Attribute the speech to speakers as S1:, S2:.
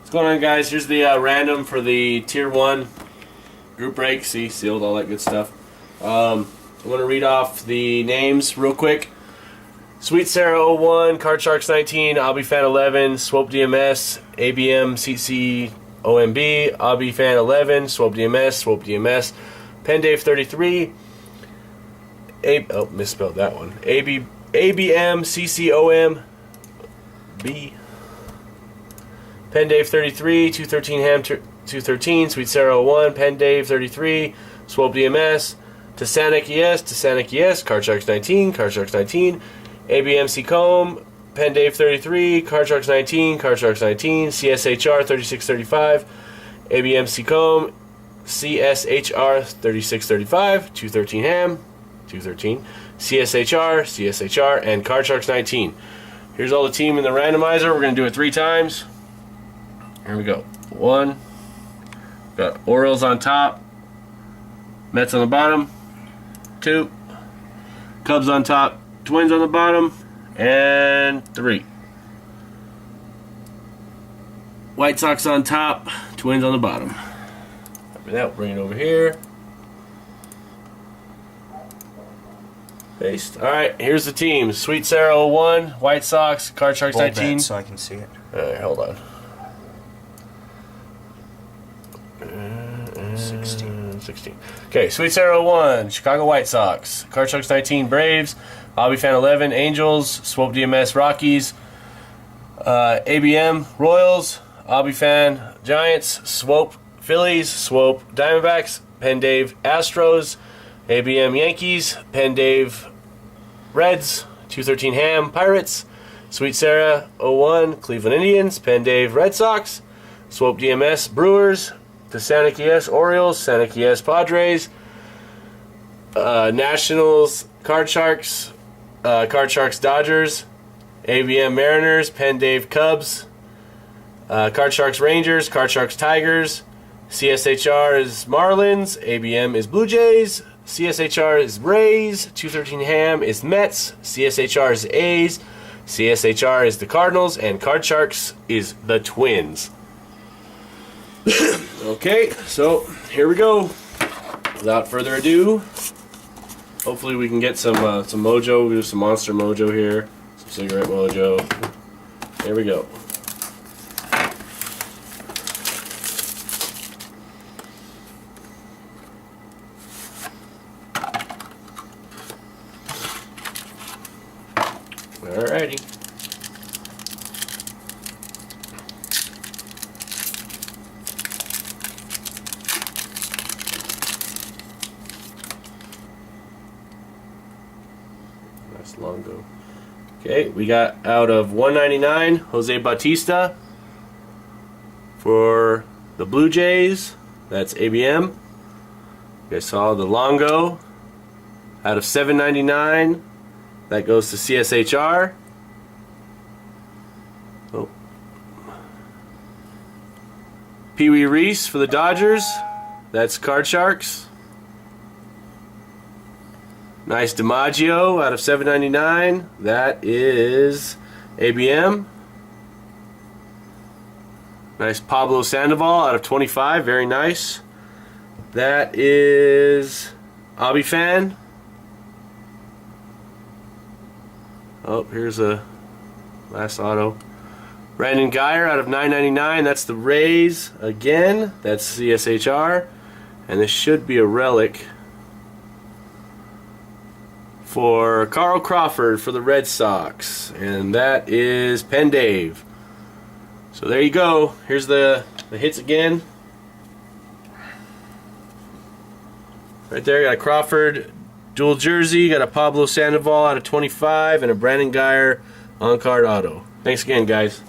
S1: What's going on, guys? Here's the random for the Tier 1 group break. See, sealed, all that good stuff. I'm going to read off the names real quick. Sweet Sarah 01, Card Sharks 19, I'll Be Fan 11, Swope DMS, ABM CC OMB, I'll Be Fan 11, Swope DMS, Pen Dave 33, misspelled that one. ABM CC OMB, Pen Dave 33, 213 Ham 213, Sweet Sarah 01, Pen Dave 33, Swope DMS, Tasanic yes, Card Sharks 19, ABMC Comb, Pen Dave 33, Card Sharks 19, CSHR 3635, ABMC Comb, CSHR 3635, 213 Ham, 213, CSHR, and Card Sharks 19. Here's all the team in the randomizer. We're going to do it 3 times. Here we go. 1, got Orioles on top, Mets on the bottom. 2, Cubs on top, Twins on the bottom, and 3. White Sox on top, Twins on the bottom. After that, we'll bring it over here. Paste. Alright, here's the teams. Sweet Sarah 01, White Sox, Card Sharks 19.
S2: So I can see it.
S1: Alright, hold on. 16. Okay, Sweet Sarah 01, Chicago White Sox, Card Sharks 19, Braves, I'll Be Fan 11, Angels, Swope DMS, Rockies, ABM, Royals, I'll Be Fan, Giants, Swope, Phillies, Swope, Diamondbacks, Pen Dave, Astros, ABM, Yankees, Pen Dave, Reds, 213 Ham, Pirates, Sweet Sarah 01, Cleveland Indians, Pen Dave, Red Sox, Swope DMS, Brewers, Tasanic yes, Orioles, Sanic yes, Padres, Nationals, Card Sharks, Dodgers, ABM Mariners, Pen Dave Cubs, Card Sharks Rangers, Card Sharks Tigers, CSHR is Marlins, ABM is Blue Jays, CSHR is Rays, 213 Ham is Mets, CSHR is A's, CSHR is the Cardinals, and Card Sharks is the Twins. Okay, so here we go. Without further ado, hopefully we can get some mojo. We'll do some Monster Mojo here, some Cigarette Mojo. Here we go. Alrighty. Longo. Okay, we got out of 199 Jose Bautista for the Blue Jays. That's ABM. You guys saw the Longo out of 799. That goes to CSHR. Oh. Pee Wee Reese for the Dodgers. That's Card Sharks. Nice DiMaggio out of 799. That is ABM. Nice Pablo Sandoval out of 25. Very nice. That is I'll Be Fan. Oh, here's a last auto. Brandon Geyer out of 999. That's the Rays again. That's CSHR. And this should be a relic for Carl Crawford for the Red Sox, and that is Pen Dave. So there you go. Here's the hits again. Right there, got a Crawford dual jersey, got a Pablo Sandoval out of 25, and a Brandon Geyer on-card auto. Thanks again, guys.